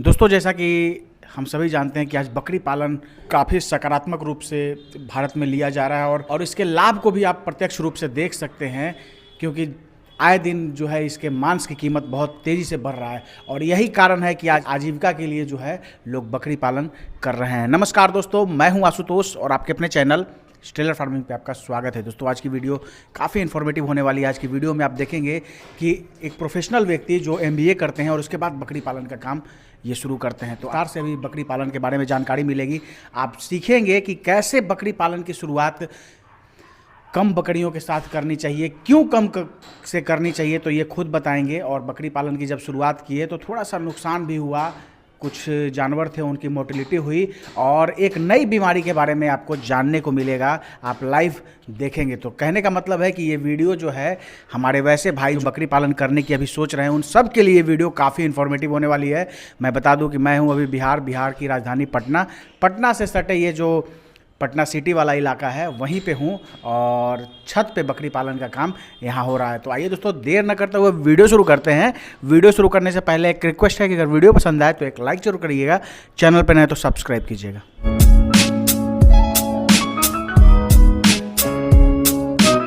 दोस्तों, जैसा कि हम सभी जानते हैं कि आज बकरी पालन काफ़ी सकारात्मक रूप से भारत में लिया जा रहा है और इसके लाभ को भी आप प्रत्यक्ष रूप से देख सकते हैं, क्योंकि आए दिन जो है इसके मांस की कीमत बहुत तेज़ी से बढ़ रहा है और यही कारण है कि आज आजीविका के लिए जो है लोग बकरी पालन कर रहे हैं। नमस्कार दोस्तों, मैं हूं आशुतोष और आपके अपने चैनल स्टेलर फार्मिंग पे आपका स्वागत है। दोस्तों, आज की वीडियो काफ़ी इन्फॉर्मेटिव होने वाली है। आज की वीडियो में आप देखेंगे कि एक प्रोफेशनल व्यक्ति जो MBA करते हैं और उसके बाद बकरी पालन का काम ये शुरू करते हैं, तो आर से भी बकरी पालन के बारे में जानकारी मिलेगी। आप सीखेंगे कि कैसे बकरी पालन की शुरुआत कम बकरियों के साथ करनी चाहिए, क्यों से करनी चाहिए, तो ये खुद बताएंगे। और बकरी पालन की जब शुरुआत की है तो थोड़ा सा नुकसान भी हुआ, कुछ जानवर थे उनकी मोर्टेलिटी हुई और एक नई बीमारी के बारे में आपको जानने को मिलेगा। आप लाइव देखेंगे तो कहने का मतलब है कि ये वीडियो जो है हमारे वैसे भाई जो बकरी पालन करने की अभी सोच रहे हैं उन सब के लिए ये वीडियो काफ़ी इन्फॉर्मेटिव होने वाली है। मैं बता दूं कि मैं हूं अभी बिहार की राजधानी पटना से सटे ये जो पटना सिटी वाला इलाका है वहीं पे हूँ और छत पे बकरी पालन का काम यहाँ हो रहा है। तो आइए दोस्तों, देर न करते हुए वीडियो शुरू करते हैं। वीडियो शुरू करने से पहले एक रिक्वेस्ट है कि अगर वीडियो पसंद आए तो एक लाइक जरूर करिएगा, चैनल पे नए तो सब्सक्राइब कीजिएगा।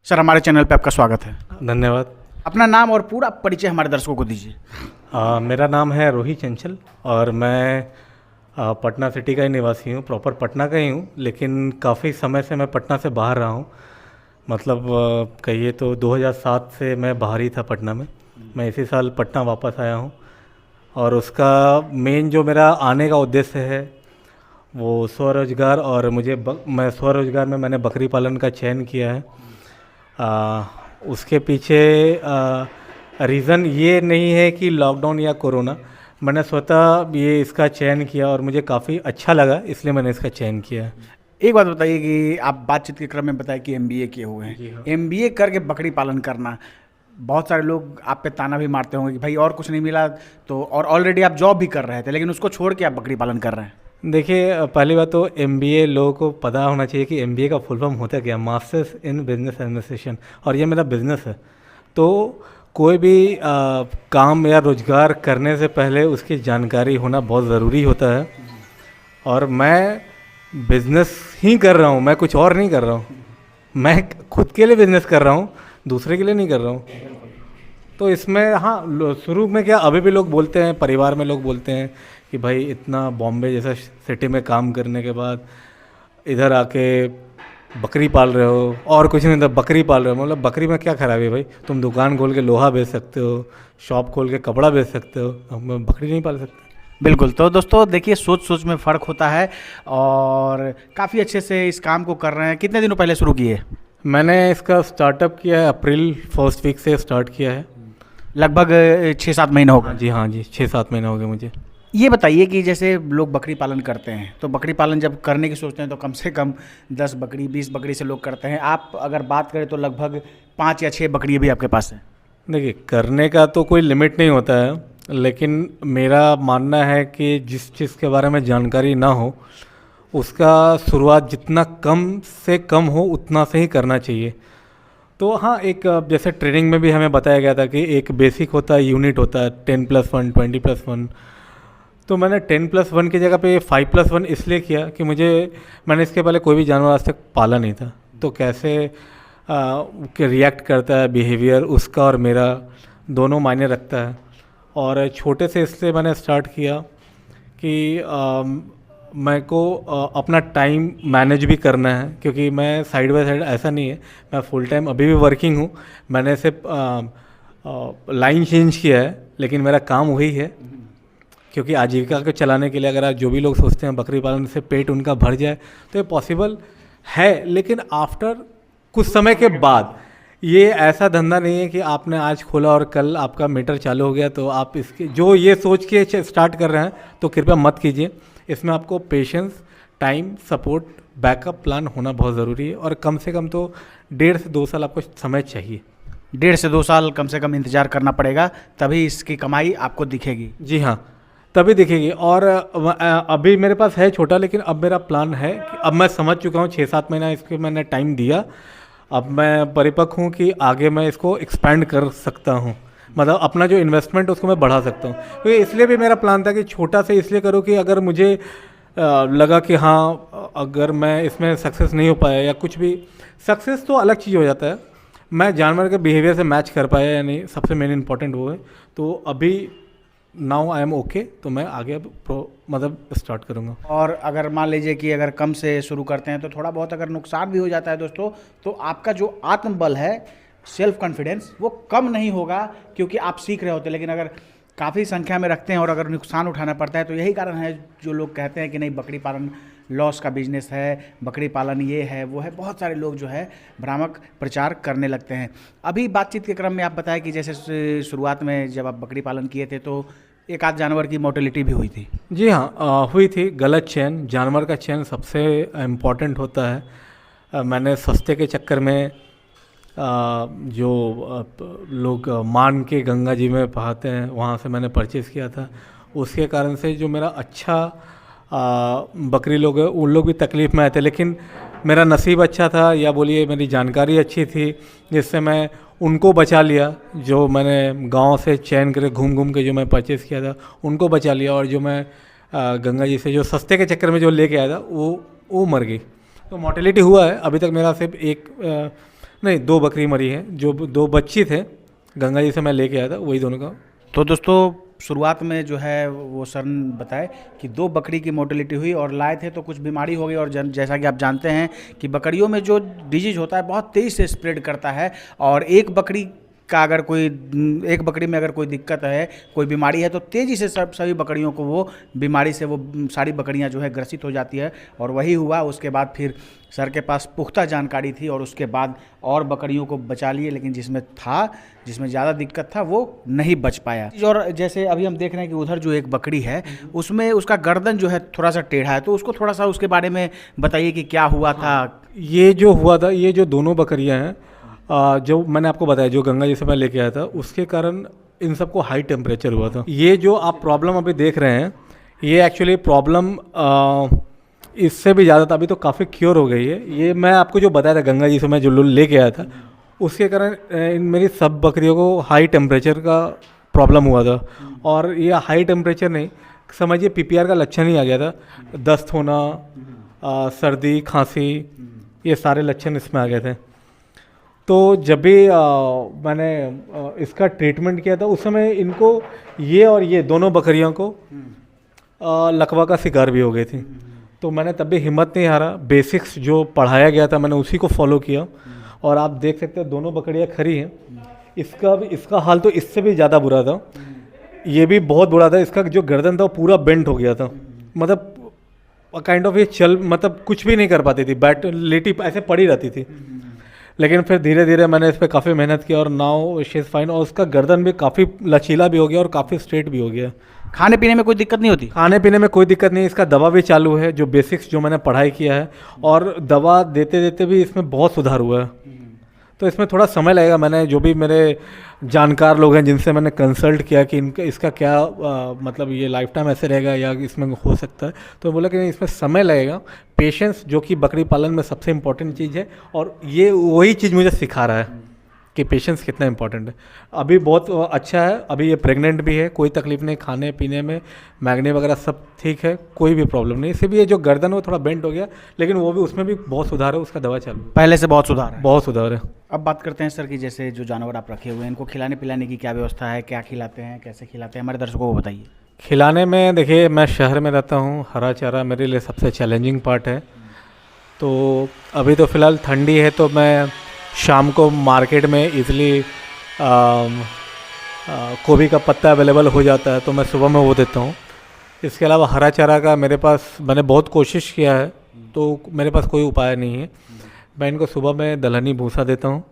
सर, हमारे चैनल पे आपका स्वागत है। धन्यवाद। अपना नाम और पूरा परिचय हमारे दर्शकों को दीजिए। मेरा नाम है रोहित चंचल और मैं पटना सिटी का ही निवासी हूँ, प्रॉपर पटना का ही हूँ, लेकिन काफ़ी समय से मैं पटना से बाहर रहा हूँ। मतलब कहिए तो 2007 से मैं बाहर ही था पटना में। मैं इसी साल पटना वापस आया हूँ और उसका मेन जो मेरा आने का उद्देश्य है वो स्वरोजगार, और मैं स्वरोजगार में मैंने बकरी पालन का चयन किया है। उसके पीछे रीज़न ये नहीं है कि लॉकडाउन या कोरोना, मैंने स्वतः ये इसका चयन किया और मुझे काफ़ी अच्छा लगा, इसलिए मैंने इसका चयन किया है। एक बात बताइए कि आप बातचीत के क्रम में बताया कि MBA किए हुए हैं। हाँ। MBA करके बकरी पालन करना, बहुत सारे लोग आप पे ताना भी मारते होंगे कि भाई और कुछ नहीं मिला, तो और ऑलरेडी आप जॉब भी कर रहे थे लेकिन उसको छोड़ के आप बकरी पालन कर रहे हैं। देखिए, पहली बात तो MBA लोगों को पता होना चाहिए कि MBA का फुल फॉर्म होता क्या, मास्टर्स इन बिजनेस एडमिनिस्ट्रेशन, और ये मेरा बिजनेस है। तो कोई भी काम या रोजगार करने से पहले उसकी जानकारी होना बहुत ज़रूरी होता है और मैं बिज़नेस ही कर रहा हूँ, मैं कुछ और नहीं कर रहा हूँ। मैं खुद के लिए बिज़नेस कर रहा हूँ, दूसरे के लिए नहीं कर रहा हूँ। तो इसमें हाँ, शुरू में क्या, अभी भी लोग बोलते हैं, परिवार में लोग बोलते हैं कि भाई इतना बॉम्बे जैसा सिटी में काम करने के बाद इधर आके बकरी पाल रहे हो, और कुछ नहीं, तो बकरी पाल रहे हो। मतलब बकरी में क्या खराबी है भाई, तुम दुकान खोल के लोहा बेच सकते हो, शॉप खोल के कपड़ा बेच सकते हो, हम बकरी नहीं पाल सकते। बिल्कुल। तो दोस्तों देखिए, सोच में फ़र्क होता है और काफ़ी अच्छे से इस काम को कर रहे हैं। कितने दिनों पहले शुरू किए? मैंने इसका स्टार्टअप किया है अप्रैल फर्स्ट वीक से स्टार्ट किया है। लगभग 6-7 महीने हो गए। हाँ जी, 6-7 महीने हो गए मुझे। ये बताइए कि जैसे लोग बकरी पालन करते हैं तो बकरी पालन जब करने की सोचते हैं तो कम से कम 10 बकरी 20 बकरी से लोग करते हैं। आप अगर बात करें तो लगभग 5 या 6 बकरी भी आपके पास है। देखिए, करने का तो कोई लिमिट नहीं होता है, लेकिन मेरा मानना है कि जिस चीज़ के बारे में जानकारी ना हो उसका शुरुआत जितना कम से कम हो उतना से ही करना चाहिए। तो हाँ, एक जैसे ट्रेनिंग में भी हमें बताया गया था कि एक बेसिक होता है, यूनिट होता है 10+1 20+1। तो मैंने 10+1 की जगह पे 5+1 इसलिए किया कि मैंने इसके पहले कोई भी जानवर आज तक पाला नहीं था, तो कैसे रिएक्ट करता है, बिहेवियर उसका और मेरा दोनों मायने रखता है। और छोटे से इसलिए मैंने स्टार्ट किया कि मेरे को अपना टाइम मैनेज भी करना है, क्योंकि मैं साइड बाय साइड ऐसा नहीं है, मैं फुल टाइम अभी भी वर्किंग हूँ। मैंने सिर्फ लाइन चेंज किया है लेकिन मेरा काम वही है, क्योंकि आजीविका को चलाने के लिए अगर आज जो भी लोग सोचते हैं बकरी पालन से पेट उनका भर जाए तो ये पॉसिबल है, लेकिन आफ्टर कुछ समय के बाद ये ऐसा धंधा नहीं है कि आपने आज खोला और कल आपका मीटर चालू हो गया। तो आप इसके जो ये सोच के स्टार्ट कर रहे हैं तो कृपया मत कीजिए। इसमें आपको patience, time, support, backup plan होना बहुत ज़रूरी है और कम से कम तो 1.5 से 2 साल आपको समय चाहिए। 1.5 से 2 साल कम से कम इंतज़ार करना पड़ेगा, तभी इसकी कमाई आपको दिखेगी। जी हाँ, तभी दिखेगी। और अभी मेरे पास है छोटा, लेकिन अब मेरा प्लान है कि अब मैं समझ चुका हूँ, 6-7 महीना इसको मैंने टाइम दिया, अब मैं परिपक्व हूँ कि आगे मैं इसको एक्सपेंड कर सकता हूँ। मतलब अपना जो इन्वेस्टमेंट है उसको मैं बढ़ा सकता हूँ। तो इसलिए भी मेरा प्लान था कि छोटा से इसलिए करूँ कि अगर मुझे लगा कि हाँ अगर मैं इसमें सक्सेस नहीं हो पाया या कुछ भी, सक्सेस तो अलग चीज़ हो जाता है, मैं जानवर के बिहेवियर से मैच कर पाया या नहीं, सबसे मेन इंपॉर्टेंट वो है। तो अभी नाउ आई एम ओके, तो मैं आगे अब मतलब स्टार्ट करूँगा। और अगर मान लीजिए कि अगर कम से शुरू करते हैं तो थोड़ा बहुत अगर नुकसान भी हो जाता है दोस्तों, तो आपका जो आत्मबल है, सेल्फ कॉन्फिडेंस, वो कम नहीं होगा, क्योंकि आप सीख रहे होते हैं। लेकिन अगर काफ़ी संख्या में रखते हैं और अगर नुकसान उठाना पड़ता है, तो यही कारण है जो लोग कहते हैं कि नहीं बकरी पालन लॉस का बिजनेस है, बकरी पालन ये है वो है। बहुत सारे लोग जो है भ्रामक प्रचार करने लगते हैं। अभी बातचीत के क्रम में आप बताएं कि जैसे शुरुआत में जब आप बकरी पालन किए थे तो एक आध जानवर की मोर्टेलिटी भी हुई थी। जी हाँ, हुई थी। गलत चयन, जानवर का चयन सबसे इम्पोर्टेंट होता है। मैंने सस्ते के चक्कर में जो लोग मान के गंगा जी में बहाते हैं वहाँ से मैंने परचेज़ किया था। उसके कारण से जो मेरा अच्छा बकरी लोग हैं उन लोग भी तकलीफ़ में आए थे, लेकिन मेरा नसीब अच्छा था या बोलिए मेरी जानकारी अच्छी थी, जिससे मैं उनको बचा लिया। जो मैंने गांव से चयन करे घूम घूम के जो मैं परचेज़ किया था उनको बचा लिया, और जो मैं गंगा जी से जो सस्ते के चक्कर में जो लेके आया था वो मर गई। तो मोर्टेलिटी हुआ है। अभी तक मेरा सिर्फ नहीं 2 बकरी मरी है। जो 2 बच्ची थे गंगा जी से मैं लेके आया था, वही दोनों का। तो दोस्तों शुरुआत में जो है वो सर ने बताए कि 2 बकरी की मोर्टेलिटी हुई और लाए थे तो कुछ बीमारी हो गई। और जैसा कि आप जानते हैं कि बकरियों में जो डिजीज होता है बहुत तेज़ी से स्प्रेड करता है, और एक बकरी में अगर कोई दिक्कत है, कोई बीमारी है, तो तेज़ी से सभी बकरियों को वो बीमारी से वो सारी बकरियां जो है ग्रसित हो जाती है। और वही हुआ। उसके बाद फिर सर के पास पुख्ता जानकारी थी और उसके बाद और बकरियों को बचा लिए, लेकिन जिसमें ज़्यादा दिक्कत था वो नहीं बच पाया। और जैसे अभी हम देख रहे हैं कि उधर जो एक बकरी है उसमें उसका गर्दन जो है थोड़ा सा टेढ़ा है, तो उसको थोड़ा सा उसके बारे में बताइए कि क्या हुआ था। ये जो हुआ था, ये जो दोनों बकरियां हैं जो मैंने आपको बताया जो गंगा जी से मैं लेके आया था, उसके कारण इन सबको हाई टेम्परेचर हुआ था। ये जो आप प्रॉब्लम अभी देख रहे हैं, ये एक्चुअली प्रॉब्लम इससे भी ज़्यादा था। अभी तो काफ़ी क्योर हो गई है। ये मैं आपको जो बताया था गंगा जी से मैं जो लेके आया था, उसके कारण इन मेरी सब बकरियों को हाई टेम्परेचर का प्रॉब्लम हुआ था। और ये हाई टेम्परेचर नहीं, समझिए PPR का लक्षण ही आ गया था। दस्त होना, सर्दी, खांसी, ये सारे लक्षण इसमें आ गए थे। तो जब भी मैंने इसका ट्रीटमेंट किया था उस समय इनको ये और ये दोनों बकरियों को लकवा का शिकार भी हो गई थी। तो मैंने तब भी हिम्मत नहीं हारा, बेसिक्स जो पढ़ाया गया था मैंने उसी को फॉलो किया। और आप देख सकते हैं दोनों बकरियां खड़ी हैं। इसका हाल तो इससे भी ज़्यादा बुरा था। ये भी बहुत बुरा था। इसका जो गर्दन था वो पूरा बेंड हो गया था, मतलब काइंड ऑफ ये मतलब कुछ भी नहीं कर पाती थी, लेटी ऐसे पड़ी रहती थी। लेकिन फिर धीरे धीरे मैंने इस पर काफ़ी मेहनत की और नाउ शी इज़ फाइन। और उसका गर्दन भी काफ़ी लचीला भी हो गया और काफ़ी स्ट्रेट भी हो गया। खाने पीने में कोई दिक्कत नहीं होती? खाने पीने में कोई दिक्कत नहीं। इसका दवा भी चालू है, जो बेसिक्स जो मैंने पढ़ाई किया है, और दवा देते देते भी इसमें बहुत सुधार हुआ है। तो इसमें थोड़ा समय लगेगा। मैंने जो भी मेरे जानकार लोग हैं जिनसे मैंने कंसल्ट किया कि इसका क्या मतलब ये लाइफ टाइम ऐसे रहेगा या इसमें हो सकता है, तो बोला कि नहीं इसमें समय लगेगा। पेशेंस जो कि बकरी पालन में सबसे इम्पोर्टेंट चीज़ है, और ये वही चीज़ मुझे सिखा रहा है कि पेशेंस कितना इंपॉर्टेंट है। अभी बहुत अच्छा है। अभी ये प्रेग्नेंट भी है, कोई तकलीफ नहीं। खाने पीने में मैग्नी वगैरह सब ठीक है, कोई भी प्रॉब्लम नहीं। सिर्फ ये जो गर्दन वो थोड़ा बेंट हो गया, लेकिन वो भी उसमें भी बहुत सुधार है। उसका दवा चालू है, पहले से बहुत सुधार है। बहुत सुधार है। अब बात करते हैं सर कि जैसे जो जानवर आप रखे हुए हैं इनको खिलाने पिलाने की क्या व्यवस्था है, क्या खिलाते हैं, कैसे खिलाते हैं, हमारे दर्शकों को बताइए। खिलाने में देखिए, मैं शहर में रहता हूँ, हरा चारा मेरे लिए सबसे चैलेंजिंग पार्ट है। तो अभी तो फ़िलहाल ठंडी है, तो मैं शाम को मार्केट में इजीली गोभी का पत्ता अवेलेबल हो जाता है, तो मैं सुबह में वो देता हूँ। इसके अलावा हरा चारा का मेरे पास मैंने बहुत कोशिश किया है, तो मेरे पास कोई उपाय नहीं है। मैं इनको सुबह में दलहनी भूसा देता हूँ,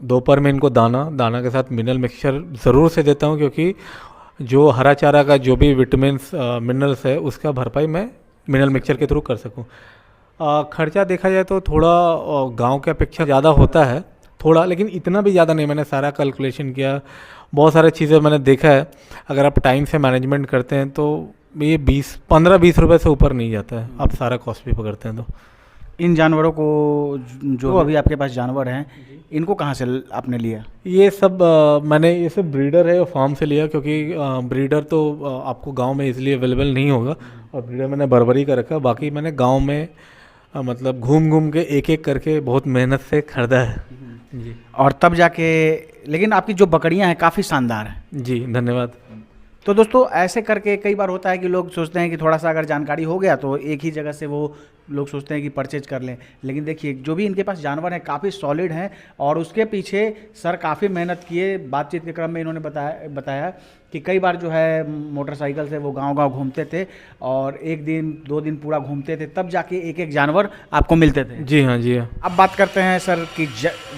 दोपहर में इनको दाना के साथ मिनरल मिक्सचर ज़रूर से देता हूँ, क्योंकि जो हरा चारा का जो भी विटामिन्स मिनरल्स है उसका भरपाई मैं मिनरल मिक्सचर के थ्रू कर सकूँ। खर्चा देखा जाए तो थोड़ा गांव के अपेक्षा ज़्यादा होता है थोड़ा, लेकिन इतना भी ज़्यादा नहीं। मैंने सारा कैलकुलेशन किया, बहुत सारी चीज़ें मैंने देखा है। अगर आप टाइम से मैनेजमेंट करते हैं तो ये 15-20 रुपये से ऊपर नहीं जाता है, आप सारा कॉस्ट भी पकड़ते हैं तो। इन जानवरों को जो अभी आपके पास जानवर हैं, इनको कहाँ से आपने लिया? ये सब मैंने ये सब ब्रीडर है, फार्म से लिया, क्योंकि ब्रीडर तो आपको गांव में इजीली अवेलेबल नहीं होगा, और ब्रीडर मैंने बरबरी का रखा। बाकी मैंने गांव में मतलब घूम घूम के एक एक करके बहुत मेहनत से खरीदा है जी। और तब जाके, लेकिन आपकी जो बकरियां हैं काफ़ी शानदार हैं। जी धन्यवाद। तो दोस्तों ऐसे करके कई बार होता है कि लोग सोचते हैं कि थोड़ा सा अगर जानकारी हो गया तो एक ही जगह से वो लोग सोचते हैं कि परचेज कर लें, लेकिन देखिए जो भी इनके पास जानवर हैं काफ़ी सॉलिड हैं, और उसके पीछे सर काफ़ी मेहनत किए। बातचीत के क्रम में इन्होंने बताया कि कई बार जो है मोटरसाइकिल से वो गांव-गांव घूमते थे, और एक दिन 2 दिन पूरा घूमते थे, तब जाके एक एक जानवर आपको मिलते थे। जी हाँ, जी हाँ। अब बात करते हैं सर कि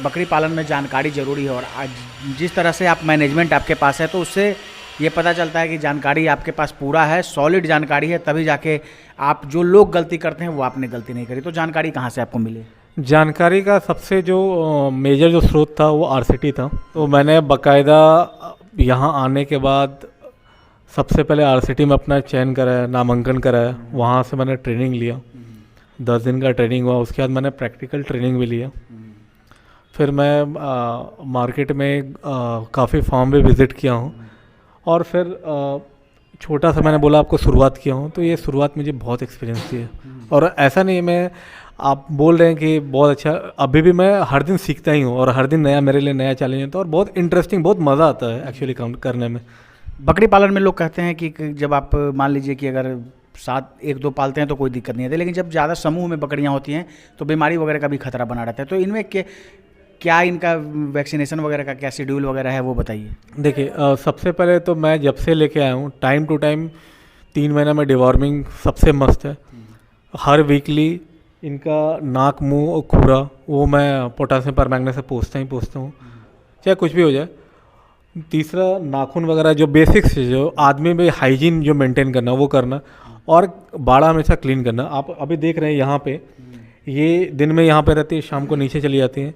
बकरी पालन में जानकारी ज़रूरी है, और आज जिस तरह से आप मैनेजमेंट आपके पास है तो उससे ये पता चलता है कि जानकारी आपके पास पूरा है, सॉलिड जानकारी है, तभी जाके आप जो लोग गलती करते हैं वो आपने गलती नहीं करी। तो जानकारी कहाँ से आपको मिली? जानकारी का सबसे जो मेजर जो स्रोत था वो आरसीटी था। तो मैंने बाकायदा यहाँ आने के बाद सबसे पहले आरसीटी में अपना चयन कराया, नामांकन कराया, वहाँ से मैंने ट्रेनिंग लिया। 10 दिन का ट्रेनिंग हुआ, उसके बाद मैंने प्रैक्टिकल ट्रेनिंग भी लिया। फिर मैं मार्केट में काफ़ी फार्म भी विज़िट किया हूँ, और फिर छोटा सा मैंने बोला आपको शुरुआत किया हूँ, तो ये शुरुआत मुझे बहुत एक्सपीरियंस दी है। और ऐसा नहीं मैं, आप बोल रहे हैं कि बहुत अच्छा, अभी भी मैं हर दिन सीखता ही हूँ, और हर दिन नया मेरे लिए नया चैलेंज होता है, और बहुत इंटरेस्टिंग, बहुत मज़ा आता है एक्चुअली काम करने में। बकरी पालन में लोग कहते हैं कि जब आप मान लीजिए कि अगर 1-2 पालते हैं तो कोई दिक्कत नहीं है, लेकिन जब ज़्यादा समूह में बकरियाँ होती हैं तो बीमारी वगैरह का भी खतरा बना रहता है। तो इनमें क्या इनका वैक्सीनेशन वगैरह का क्या शेड्यूल वगैरह है, वो बताइए। देखिए सबसे पहले तो मैं जब से लेके आया हूँ, टाइम टू टाइम 3 महीना में डिवॉर्मिंग सबसे मस्त है। हर वीकली इनका नाक, मुंह और खुरा वो मैं पोटासियम परमैंगनेट से पोंछता हूँ, चाहे कुछ भी हो जाए। तीसरा, नाखून वगैरह जो बेसिक्स जो आदमी में हाइजीन जो मेंटेन करना वो करना, और बाड़ा हमेशा क्लीन करना। आप अभी देख रहे हैं यहाँ पे, ये दिन में यहाँ पे रहती है, शाम को नीचे चली जाती हैं।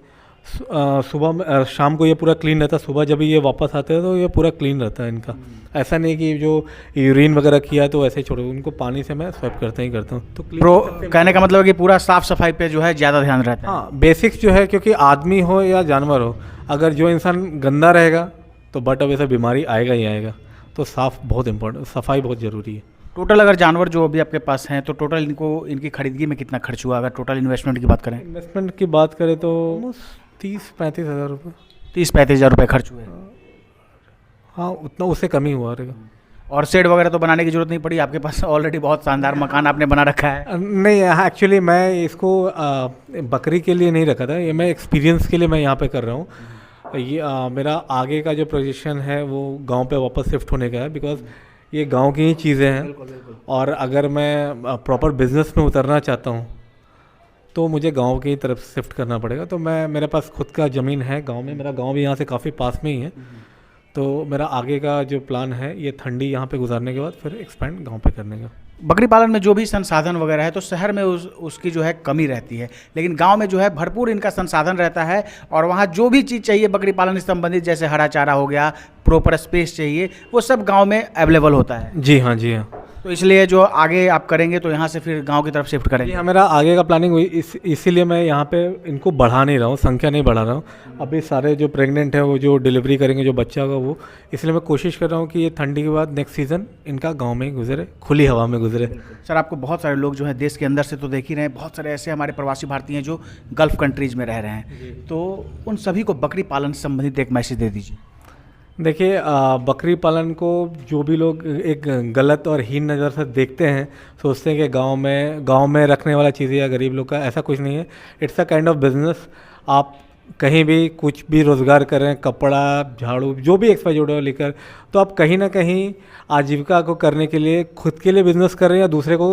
सुबह में, शाम को ये पूरा क्लीन रहता है, सुबह जब ये वापस आते हैं तो ये पूरा क्लीन रहता है इनका। ऐसा नहीं कि जो यूरिन वगैरह किया है तो ऐसे ही छोड़ो, उनको पानी से मैं स्वैप करता हूँ। तो कहने का मतलब है कि पूरा साफ सफाई पे जो है ज़्यादा ध्यान रहता है। हाँ, बेसिक्स जो है, क्योंकि आदमी हो या जानवर हो, अगर जो इंसान गंदा रहेगा तो बट अब ऐसा बीमारी आएगा ही आएगा। तो साफ बहुत इम्पोर्टेंट, सफाई बहुत ज़रूरी है। टोटल अगर जानवर जो अभी आपके पास हैं तो टोटल इनकी खरीदगी में कितना खर्च हुआ, अगर टोटल इन्वेस्टमेंट की बात करें? इन्वेस्टमेंट की बात करें तो 30-35 हज़ार रुपये। 30-35 हज़ार रुपये खर्च हुए? हाँ, उतना, उससे कम ही हुआ रहेगा। और शेड वगैरह तो बनाने की जरूरत नहीं पड़ी, आपके पास ऑलरेडी बहुत शानदार मकान आपने बना रखा है। नहीं, एक्चुअली मैं इसको बकरी के लिए नहीं रखा था, ये मैं एक्सपीरियंस के लिए मैं यहाँ पे कर रहा हूँ। ये मेरा आगे का जो प्रोजेक्शन है वो गांव पे वापस शिफ्ट होने का है, बिकॉज ये गांव की ही चीज़ें हैं। और अगर मैं प्रॉपर बिजनेस में उतरना चाहता हूँ तो मुझे गांव की तरफ शिफ्ट करना पड़ेगा। तो मेरे पास खुद का ज़मीन है गांव में, मेरा गांव भी यहाँ से काफ़ी पास में ही है। तो मेरा आगे का जो प्लान है, ये ठंडी यहाँ पे गुजारने के बाद फिर एक्सपेंड गांव पे करने का। बकरी पालन में जो भी संसाधन वगैरह है तो शहर में उसकी जो है कमी रहती है, लेकिन गांव में जो है भरपूर इनका संसाधन रहता है, और वहाँ जो भी चीज़ चाहिए बकरी पालन से संबंधित, जैसे हरा चारा हो गया, प्रॉपर स्पेस चाहिए, वो सब गांव में अवेलेबल होता है। जी हाँ, जी हाँ। तो इसलिए जो आगे आप करेंगे तो यहाँ से फिर गांव की तरफ शिफ्ट करेंगे? हाँ, मेरा आगे का प्लानिंग हुई, इसीलिए मैं यहाँ पे इनको बढ़ा नहीं रहा हूँ, संख्या नहीं बढ़ा रहा हूँ। अभी सारे जो प्रेग्नेंट है, वो जो डिलीवरी करेंगे, जो बच्चा होगा वो, इसलिए मैं कोशिश कर रहा हूँ कि ये ठंडी के बाद नेक्स्ट सीज़न इनका गांव में गुजरे, खुली हवा में गुजरे। सर, आपको बहुत सारे लोग जो है देश के अंदर से तो देख ही रहे हैं, बहुत सारे ऐसे हमारे प्रवासी भारतीय हैं जो गल्फ़ कंट्रीज़ में रह रहे हैं, तो उन सभी को बकरी पालन से संबंधित एक मैसेज दे दीजिए। देखिए, बकरी पालन को जो भी लोग एक गलत और हीन नज़र से देखते हैं, सोचते हैं कि गांव में रखने वाला चीज़ है या गरीब लोग का, ऐसा कुछ नहीं है। It's a kind of business. आप कहीं भी कुछ भी रोज़गार कर रहे हैं, कपड़ा, झाड़ू, जो भी एक्सपाइर लेकर, तो आप कहीं ना कहीं आजीविका को करने के लिए खुद के लिए बिजनेस कर रहे हैं या दूसरे को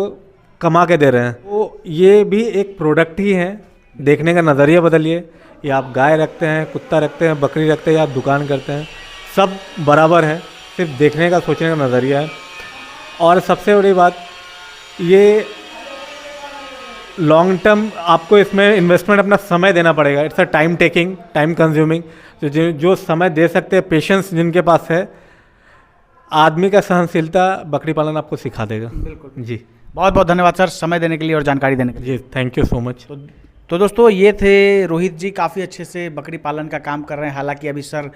कमा के दे रहे हैं। तो ये भी एक प्रोडक्ट ही है। देखने का नज़रिया बदलिए। या आप गाय रखते हैं, कुत्ता रखते हैं, बकरी रखते हैं, या आप दुकान करते हैं, सब बराबर है, सिर्फ देखने का, सोचने का नज़रिया है। और सबसे बड़ी बात, ये लॉन्ग टर्म आपको इसमें इन्वेस्टमेंट अपना समय देना पड़ेगा। It's a time taking, time consuming. तो जो समय दे सकते हैं, पेशेंस जिनके पास है, आदमी का सहनशीलता बकरी पालन आपको सिखा देगा। बिल्कुल जी। बहुत बहुत धन्यवाद सर, समय देने के लिए और जानकारी देने के लिए। जी, थैंक यू सो मच। तो दोस्तों, ये थे रोहित जी, काफ़ी अच्छे से बकरी पालन का काम कर रहे हैं। हालांकि अभी सर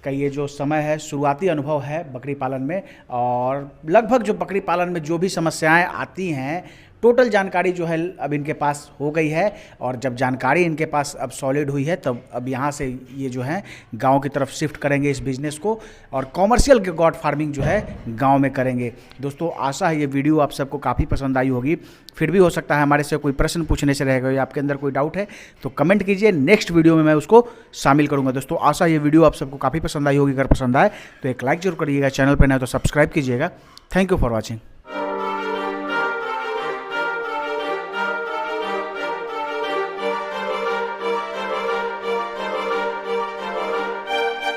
का ये जो समय है, शुरुआती अनुभव है बकरी पालन में, और लगभग जो बकरी पालन में जो भी समस्याएं आती हैं, टोटल जानकारी जो है अब इनके पास हो गई है। और जब जानकारी इनके पास अब सॉलिड हुई है, तब अब यहाँ से ये जो है गांव की तरफ शिफ्ट करेंगे इस बिज़नेस को, और कॉमर्शियल गॉट फार्मिंग जो है गांव में करेंगे। दोस्तों, आशा है ये वीडियो आप सबको काफ़ी पसंद आई होगी। फिर भी हो सकता है हमारे से कोई प्रश्न पूछने से रहेगा या आपके अंदर कोई डाउट है तो कमेंट कीजिए, नेक्स्ट वीडियो में मैं उसको शामिल करूँगा। दोस्तों, आशा ये वीडियो आप सबको काफ़ी पसंद आई होगी। अगर पसंद आए तो एक लाइक जरूर करिएगा, चैनल पर नए तो सब्सक्राइब कीजिएगा। Thank you for watching.